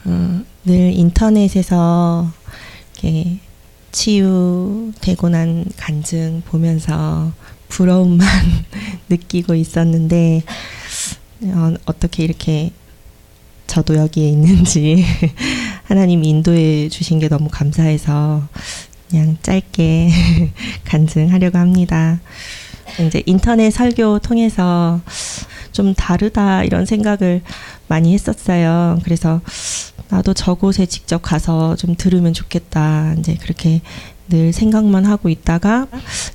늘 인터넷에서 이렇게 치유되고 난 간증 보면서 부러움만 느끼고 있었는데 어떻게 이렇게 저도 여기에 있는지 하나님이 인도해 주신 게 너무 감사해서 그냥 짧게 간증하려고 합니다. 이제 인터넷 설교 통해서 좀 다르다 이런 생각을 많이 했었어요. 그래서 나도 저곳에 직접 가서 좀 들으면 좋겠다. 이제 그렇게 늘 생각만 하고 있다가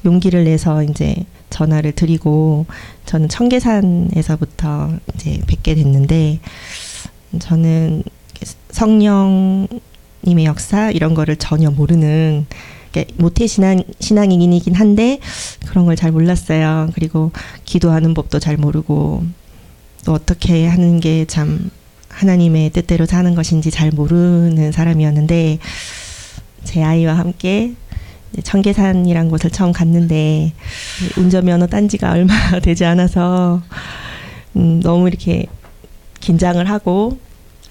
용기를 내서 이제 전화를 드리고, 저는 청계산에서부터 이제 뵙게 됐는데, 저는 성령님의 역사 이런 거를 전혀 모르는 모태 신앙인이긴 한데 그런 걸 잘 몰랐어요. 그리고 기도하는 법도 잘 모르고 또 어떻게 하는 게 참 하나님의 뜻대로 사는 것인지 잘 모르는 사람이었는데, 제 아이와 함께 청계산이란 곳을 처음 갔는데 운전면허 딴 지가 얼마 되지 않아서 너무 이렇게 긴장을 하고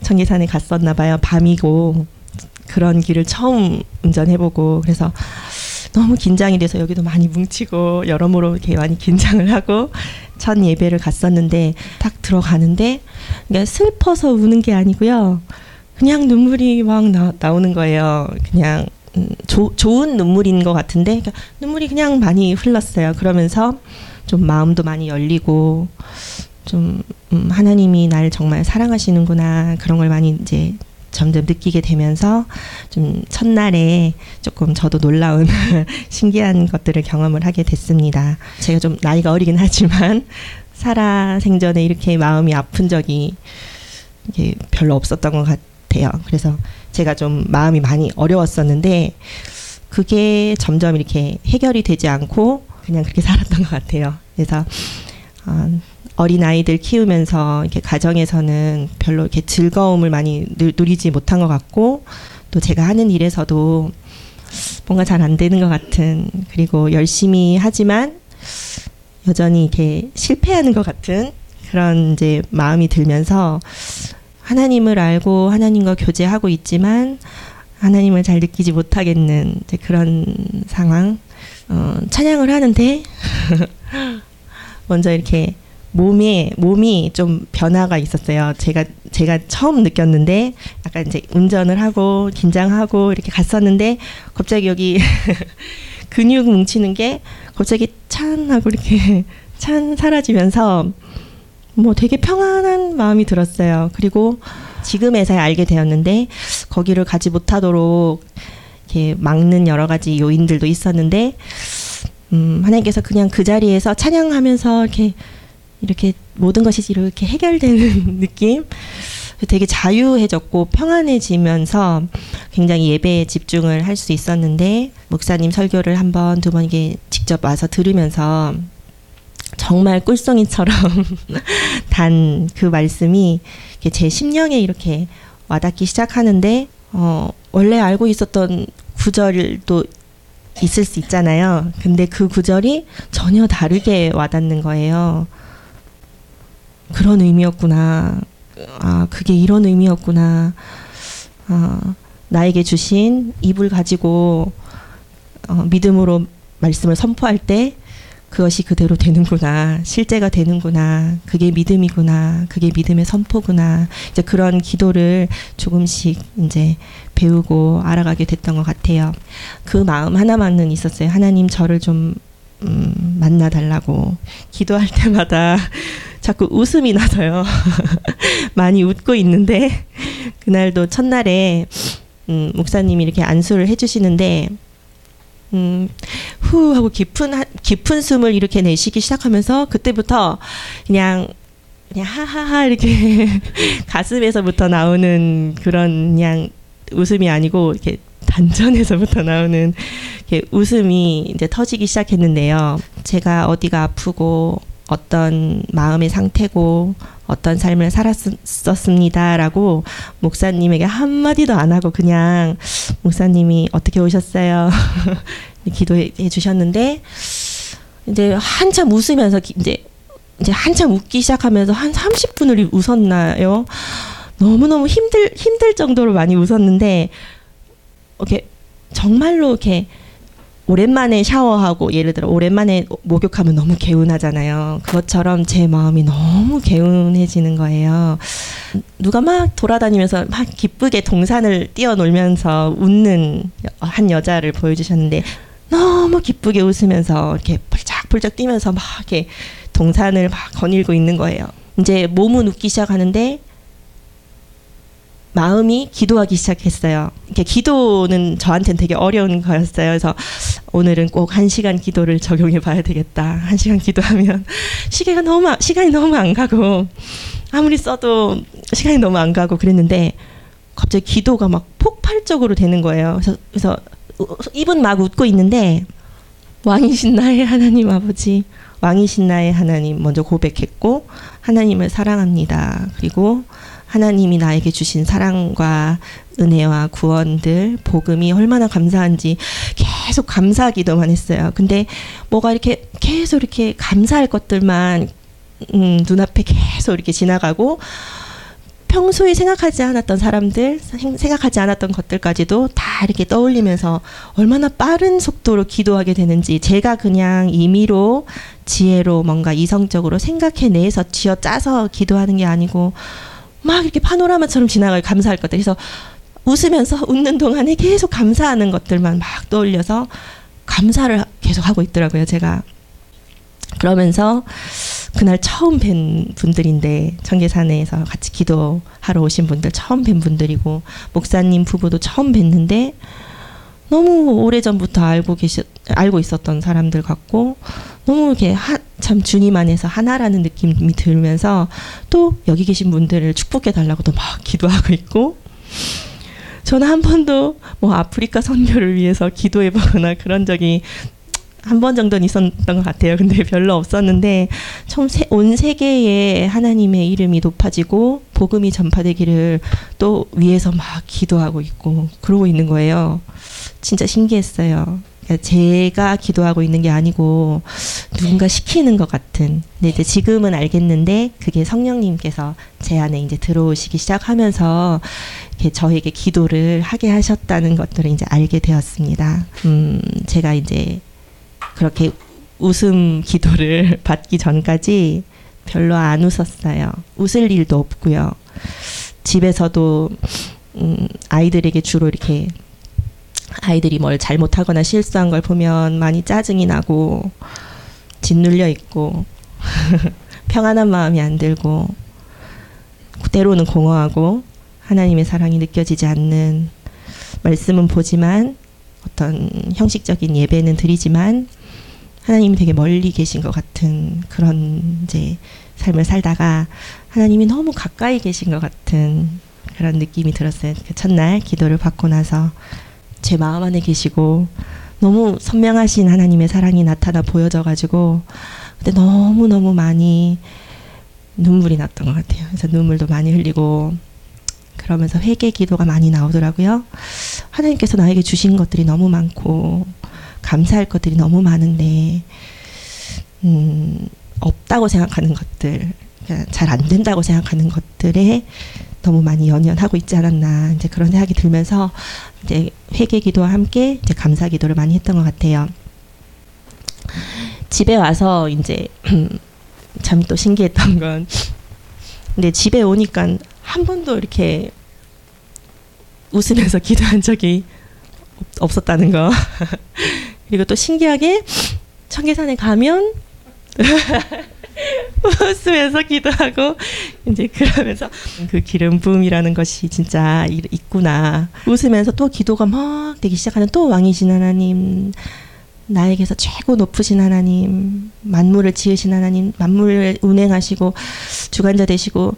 청계산에 갔었나 봐요. 밤이고 그런 길을 처음 운전해보고, 그래서 너무 긴장이 돼서 여기도 많이 뭉치고 여러모로 이렇게 많이 긴장을 하고 첫 예배를 갔었는데, 딱 들어가는데 그러니까 슬퍼서 우는 게 아니고요, 그냥 눈물이 막 나오는 거예요. 그냥 좋은 눈물인 것 같은데, 그러니까 눈물이 그냥 많이 흘렀어요. 그러면서 좀 마음도 많이 열리고 좀 하나님이 날 정말 사랑하시는구나, 그런 걸 많이 이제 점점 느끼게 되면서 좀 첫날에 조금 저도 놀라운 신기한 것들을 경험을 하게 됐습니다. 제가 좀 나이가 어리긴 하지만 살아 생전에 이렇게 마음이 아픈 적이 이게 별로 없었던 것 같아요. 그래서 제가 좀 마음이 많이 어려웠었는데 그게 점점 이렇게 해결이 되지 않고 그냥 그렇게 살았던 것 같아요. 그래서 어린 아이들 키우면서 이렇게 가정에서는 별로 이렇게 즐거움을 많이 누리지 못한 것 같고, 또 제가 하는 일에서도 뭔가 잘 안 되는 것 같은, 그리고 열심히 하지만 여전히 이렇게 실패하는 것 같은 그런 이제 마음이 들면서, 하나님을 알고 하나님과 교제하고 있지만 하나님을 잘 느끼지 못하겠는 이제 그런 상황. 찬양을 하는데 먼저 이렇게 몸이 좀 변화가 있었어요. 제가 처음 느꼈는데, 약간 이제 운전을 하고 긴장하고 이렇게 갔었는데 갑자기 여기 근육 뭉치는 게 갑자기 찬 하고 이렇게 찬 사라지면서 뭐 되게 평안한 마음이 들었어요. 그리고 지금에서야 알게 되었는데, 거기를 가지 못하도록 이렇게 막는 여러 가지 요인들도 있었는데, 하나님께서 그냥 그 자리에서 찬양하면서 이렇게 모든 것이 이렇게 해결되는 느낌? 되게 자유해졌고 평안해지면서 굉장히 예배에 집중을 할 수 있었는데, 목사님 설교를 한 번, 두 번 이게 직접 와서 들으면서 정말 꿀송이처럼 단 그 말씀이 제 심령에 이렇게 와닿기 시작하는데, 원래 알고 있었던 구절도 있을 수 있잖아요. 근데 그 구절이 전혀 다르게 와닿는 거예요. 그런 의미였구나. 그게 이런 의미였구나. 나에게 주신 입을 가지고 믿음으로 말씀을 선포할 때 그것이 그대로 되는구나. 실제가 되는구나. 그게 믿음이구나. 그게 믿음의 선포구나. 이제 그런 기도를 조금씩 이제 배우고 알아가게 됐던 것 같아요. 그 마음 하나만은 있었어요. 하나님 저를 좀 만나달라고. 기도할 때마다 자꾸 웃음이 나서요. 많이 웃고 있는데, 그날도 첫날에 목사님이 이렇게 안수를 해주시는데 후 하고 깊은 숨을 이렇게 내쉬기 시작하면서 그때부터 그냥 하하하 이렇게 가슴에서부터 나오는 그런 그냥 웃음이 아니고 이렇게 단전에서부터 나오는 이렇게 웃음이 이제 터지기 시작했는데요. 제가 어디가 아프고 어떤 마음의 상태고 어떤 삶을 살았었습니다라고 목사님에게 한마디도 안 하고 그냥 목사님이 어떻게 오셨어요? 기도해 주셨는데, 이제 한참 웃으면서 이제 한참 웃기 시작하면서 한 30분을 웃었나요? 너무너무 힘들 정도로 많이 웃었는데 이렇게 정말로 이렇게 오랜만에 샤워하고 예를 들어 오랜만에 목욕하면 너무 개운하잖아요. 그것처럼 제 마음이 너무 개운해지는 거예요. 누가 막 돌아다니면서 막 기쁘게 동산을 뛰어놀면서 웃는 한 여자를 보여주셨는데 너무 기쁘게 웃으면서 이렇게 펄짝펄짝 뛰면서 막 이렇게 동산을 막 거닐고 있는 거예요. 이제 몸은 웃기 시작하는데 마음이 기도하기 시작했어요. 이렇게 기도는 저한테는 되게 어려운 거였어요. 그래서 오늘은 꼭 1시간 기도를 적용해 봐야 되겠다. 1시간 기도하면 시간이 너무 안 가고 아무리 써도 시간이 너무 안 가고 그랬는데 갑자기 기도가 막 폭발적으로 되는 거예요. 그래서 입은 막 웃고 있는데 왕이신 나의 하나님 아버지, 왕이신 나의 하나님 먼저 고백했고 하나님을 사랑합니다. 그리고 하나님이 나에게 주신 사랑과 은혜와 구원들, 복음이 얼마나 감사한지 계속 감사 기도만 했어요. 근데 뭐가 이렇게 계속 이렇게 감사할 것들만 눈앞에 계속 이렇게 지나가고 평소에 생각하지 않았던 사람들, 생각하지 않았던 것들까지도 다 이렇게 떠올리면서 얼마나 빠른 속도로 기도하게 되는지 제가 그냥 임의로 지혜로 뭔가 이성적으로 생각해내서 쥐어짜서 기도하는 게 아니고 막 이렇게 파노라마처럼 지나가요. 감사할 것들. 그래서 웃으면서 웃는 동안에 계속 감사하는 것들만 막 떠올려서 감사를 계속 하고 있더라고요. 제가. 그러면서 그날 처음 뵌 분들인데 청계산에서 같이 기도하러 오신 분들 처음 뵌 분들이고 목사님 부부도 처음 뵀는데 너무 오래전부터 알고 있었던 사람들 같고 너무 이렇게 참 주님 안에서 하나라는 느낌이 들면서 또 여기 계신 분들을 축복해 달라고 또 막 기도하고 있고 저는 한 번도 뭐 아프리카 선교를 위해서 기도해 보거나 그런 적이 한 번 정도는 있었던 것 같아요. 근데 별로 없었는데 처음 온 세계에 하나님의 이름이 높아지고 복음이 전파되기를 또 위에서 막 기도하고 있고 그러고 있는 거예요. 진짜 신기했어요. 그러니까 제가 기도하고 있는 게 아니고 누군가 시키는 것 같은. 근데 이제 지금은 알겠는데 그게 성령님께서 제 안에 이제 들어오시기 시작하면서 이렇게 저에게 기도를 하게 하셨다는 것들을 이제 알게 되었습니다. 제가 이제 그렇게 웃음 기도를 받기 전까지 별로 안 웃었어요. 웃을 일도 없고요. 집에서도 아이들에게 주로 이렇게 아이들이 뭘 잘못하거나 실수한 걸 보면 많이 짜증이 나고 짓눌려 있고 평안한 마음이 안 들고 때로는 공허하고 하나님의 사랑이 느껴지지 않는 말씀은 보지만 어떤 형식적인 예배는 드리지만 하나님이 되게 멀리 계신 것 같은 그런 이제 삶을 살다가 하나님이 너무 가까이 계신 것 같은 그런 느낌이 들었어요. 그 첫날 기도를 받고 나서 제 마음 안에 계시고 너무 선명하신 하나님의 사랑이 나타나 보여져가지고 그때 너무너무 많이 눈물이 났던 것 같아요. 그래서 눈물도 많이 흘리고 그러면서 회개 기도가 많이 나오더라고요. 하나님께서 나에게 주신 것들이 너무 많고 감사할 것들이 너무 많은데 없다고 생각하는 것들, 잘 안 된다고 생각하는 것들에 너무 많이 연연하고 있지 않았나 이제 그런 생각이 들면서 이제 회개 기도와 함께 이제 감사 기도를 많이 했던 것 같아요. 집에 와서 이제 참 또 신기했던 건 근데 집에 오니까 한 번도 이렇게 웃으면서 기도한 적이 없었다는 거. 그리고 또 신기하게 청계산에 가면 웃으면서 기도하고 이제 그러면서 그 기름 부음이라는 것이 진짜 있구나. 웃으면서 또 기도가 막 되기 시작하는 또 왕이신 하나님, 나에게서 최고 높으신 하나님, 만물을 지으신 하나님, 만물을 운행하시고 주관자 되시고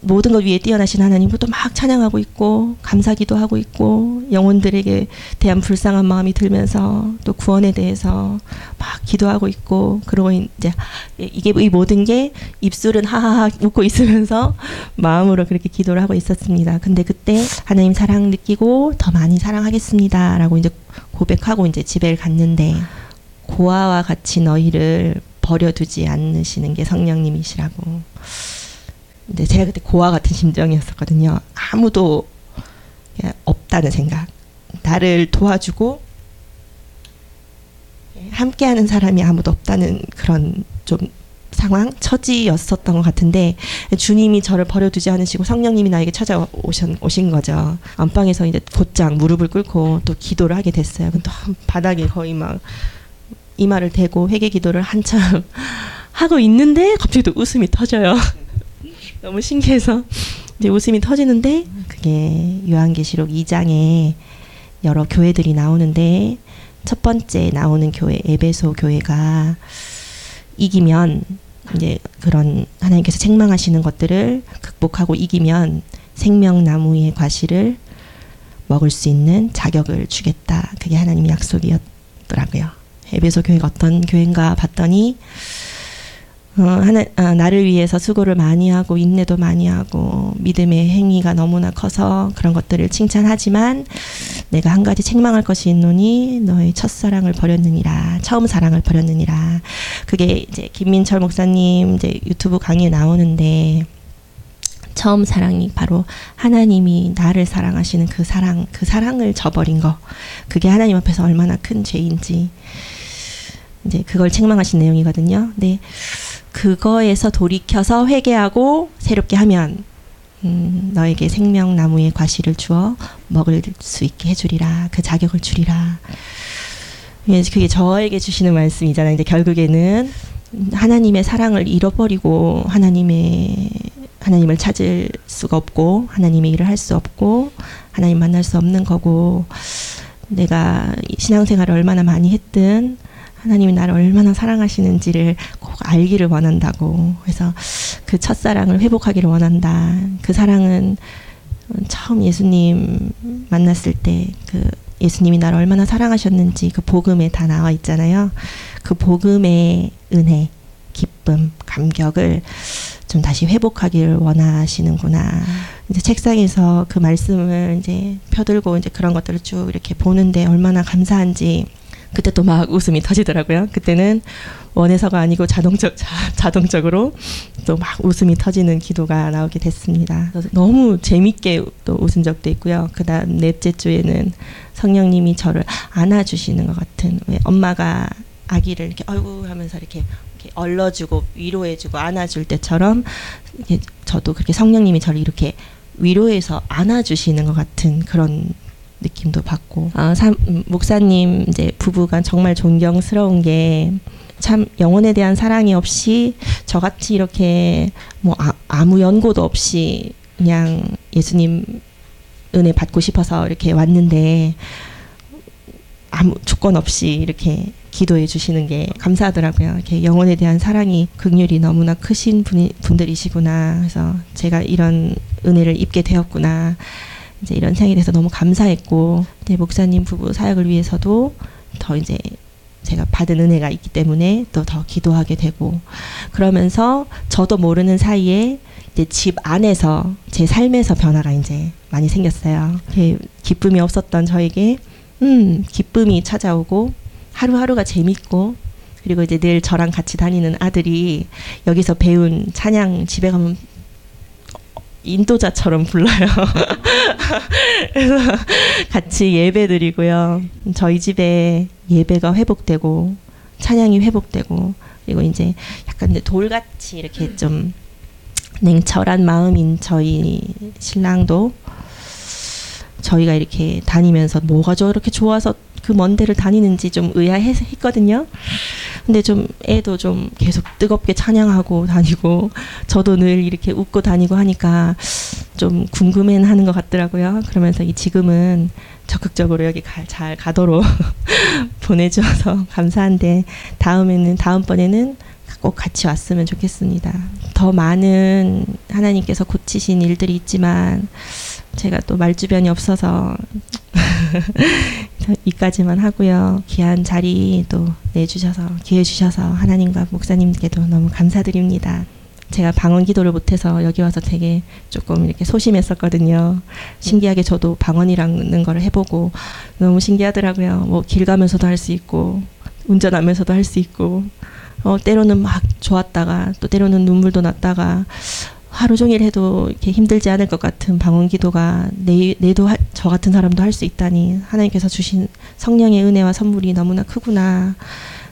모든 것 위에 뛰어나신 하나님을 또 막 찬양하고 있고 감사기도 하고 있고 영혼들에게 대한 불쌍한 마음이 들면서 또 구원에 대해서 막 기도하고 있고 그러고 이제 이게 이 모든 게 입술은 하하하 웃고 있으면서 마음으로 그렇게 기도를 하고 있었습니다. 근데 그때 하나님 사랑 느끼고 더 많이 사랑하겠습니다라고 이제 고백하고 이제 집에 갔는데 고아와 같이 너희를 버려두지 않으시는 게 성령님이시라고. 근데 제가 그때 고아 같은 심정이었었거든요. 아무도 그냥 없다는 생각. 나를 도와주고 함께하는 사람이 아무도 없다는 그런 좀 상황, 처지였었던 것 같은데 주님이 저를 버려두지 않으시고 성령님이 나에게 찾아오신 거죠. 안방에서 이제 곧장 무릎을 꿇고 또 기도를 하게 됐어요. 또 바닥에 거의 막 이마를 대고 회개 기도를 한참 하고 있는데 갑자기 또 웃음이 터져요. 너무 신기해서 이제 웃음이 터지는데 그게 요한계시록 2장에 여러 교회들이 나오는데 첫 번째 나오는 교회 에베소 교회가 이기면 이제 그런 하나님께서 책망하시는 것들을 극복하고 이기면 생명나무의 과실을 먹을 수 있는 자격을 주겠다. 그게 하나님의 약속이었더라고요. 에베소 교회가 어떤 교회인가 봤더니 나를 위해서 수고를 많이 하고 인내도 많이 하고 믿음의 행위가 너무나 커서 그런 것들을 칭찬하지만 내가 한 가지 책망할 것이 있노니 너의 첫사랑을 버렸느니라. 처음 사랑을 버렸느니라. 그게 이제 김민철 목사님 이제 유튜브 강의에 나오는데 처음 사랑이 바로 하나님이 나를 사랑하시는 그 사랑을 저버린 거. 그게 하나님 앞에서 얼마나 큰 죄인지 이제 그걸 책망하신 내용이거든요. 네. 그거에서 돌이켜서 회개하고 새롭게 하면 너에게 생명나무의 과실을 주어 먹을 수 있게 해주리라. 그 자격을 주리라. 그게 저에게 주시는 말씀이잖아요. 이제 결국에는 하나님의 사랑을 잃어버리고 하나님을 찾을 수가 없고 하나님의 일을 할 수 없고 하나님 만날 수 없는 거고 내가 신앙생활을 얼마나 많이 했든 하나님이 나를 얼마나 사랑하시는지를 꼭 알기를 원한다고. 그래서 그 첫사랑을 회복하기를 원한다. 그 사랑은 처음 예수님 만났을 때 그 예수님이 나를 얼마나 사랑하셨는지 그 복음에 다 나와 있잖아요. 그 복음의 은혜, 기쁨, 감격을 좀 다시 회복하기를 원하시는구나. 이제 책상에서 그 말씀을 이제 펴들고 이제 그런 것들을 쭉 이렇게 보는데 얼마나 감사한지 그때 또 막 웃음이 터지더라고요. 그때는 원해서가 아니고 자동적으로 또 막 웃음이 터지는 기도가 나오게 됐습니다. 너무 재밌게 또 웃은 적도 있고요. 그 다음 넷째 주에는 성령님이 저를 안아주시는 것 같은, 왜 엄마가 아기를 이렇게 어이구 하면서 이렇게 얼러주고 위로해주고 안아줄 때처럼 이렇게 저도 그렇게 성령님이 저를 이렇게 위로해서 안아주시는 것 같은 그런 느낌도 받고, 목사님 이제 부부가 정말 존경스러운 게 참 영혼에 대한 사랑이 없이 저같이 이렇게 뭐 아무 연고도 없이 그냥 예수님 은혜 받고 싶어서 이렇게 왔는데 아무 조건 없이 이렇게 기도해 주시는 게 감사하더라고요. 이렇게 영혼에 대한 사랑이 긍휼이 너무나 크신 분들이시구나. 그래서 제가 이런 은혜를 입게 되었구나. 이제 이런 생각이 돼서 너무 감사했고, 이제 목사님 부부 사역을 위해서도 더 이제 제가 받은 은혜가 있기 때문에 또 더 기도하게 되고, 그러면서 저도 모르는 사이에 이제 집 안에서 제 삶에서 변화가 이제 많이 생겼어요. 기쁨이 없었던 저에게 기쁨이 찾아오고 하루하루가 재밌고, 그리고 이제 늘 저랑 같이 다니는 아들이 여기서 배운 찬양 집에 가면 인도자처럼 불러요. 그래서 같이 예배 드리고요. 저희 집에 예배가 회복되고 찬양이 회복되고, 그리고 이제 약간 돌같이 이렇게 좀 냉철한 마음인 저희 신랑도 저희가 이렇게 다니면서 뭐가 저렇게 좋아서 그 먼 데를 다니는지 좀 의아했거든요. 근데 좀 애도 좀 계속 뜨겁게 찬양하고 다니고 저도 늘 이렇게 웃고 다니고 하니까 좀 궁금해 하는 것 같더라고요. 그러면서 지금은 적극적으로 여기 잘 가도록 보내주셔서 감사한데, 다음번에는 꼭 같이 왔으면 좋겠습니다. 더 많은 하나님께서 고치신 일들이 있지만 제가 또 말주변이 없어서 이까지만 하고요. 귀한 자리 또 내주셔서 기회 주셔서 하나님과 목사님께도 너무 감사드립니다. 제가 방언 기도를 못해서 여기 와서 되게 조금 이렇게 소심했었거든요. 신기하게 저도 방언이라는 걸 해보고 너무 신기하더라고요. 뭐 길 가면서도 할 수 있고 운전하면서도 할 수 있고, 때로는 막 좋았다가 또 때로는 눈물도 났다가 하루 종일 해도 이렇게 힘들지 않을 것 같은 방언기도가 내도 저 같은 사람도 할 수 있다니 하나님께서 주신 성령의 은혜와 선물이 너무나 크구나.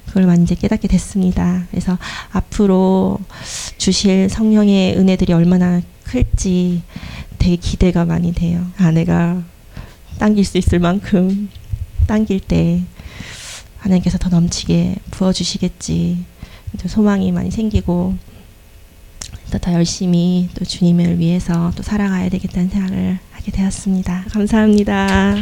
그걸 많이 이제 깨닫게 됐습니다. 그래서 앞으로 주실 성령의 은혜들이 얼마나 클지 되게 기대가 많이 돼요. 내가 당길 수 있을 만큼 당길 때 하나님께서 더 넘치게 부어주시겠지. 소망이 많이 생기고 더 열심히 또 주님을 위해서 또 살아가야 되겠다는 생각을 하게 되었습니다. 감사합니다.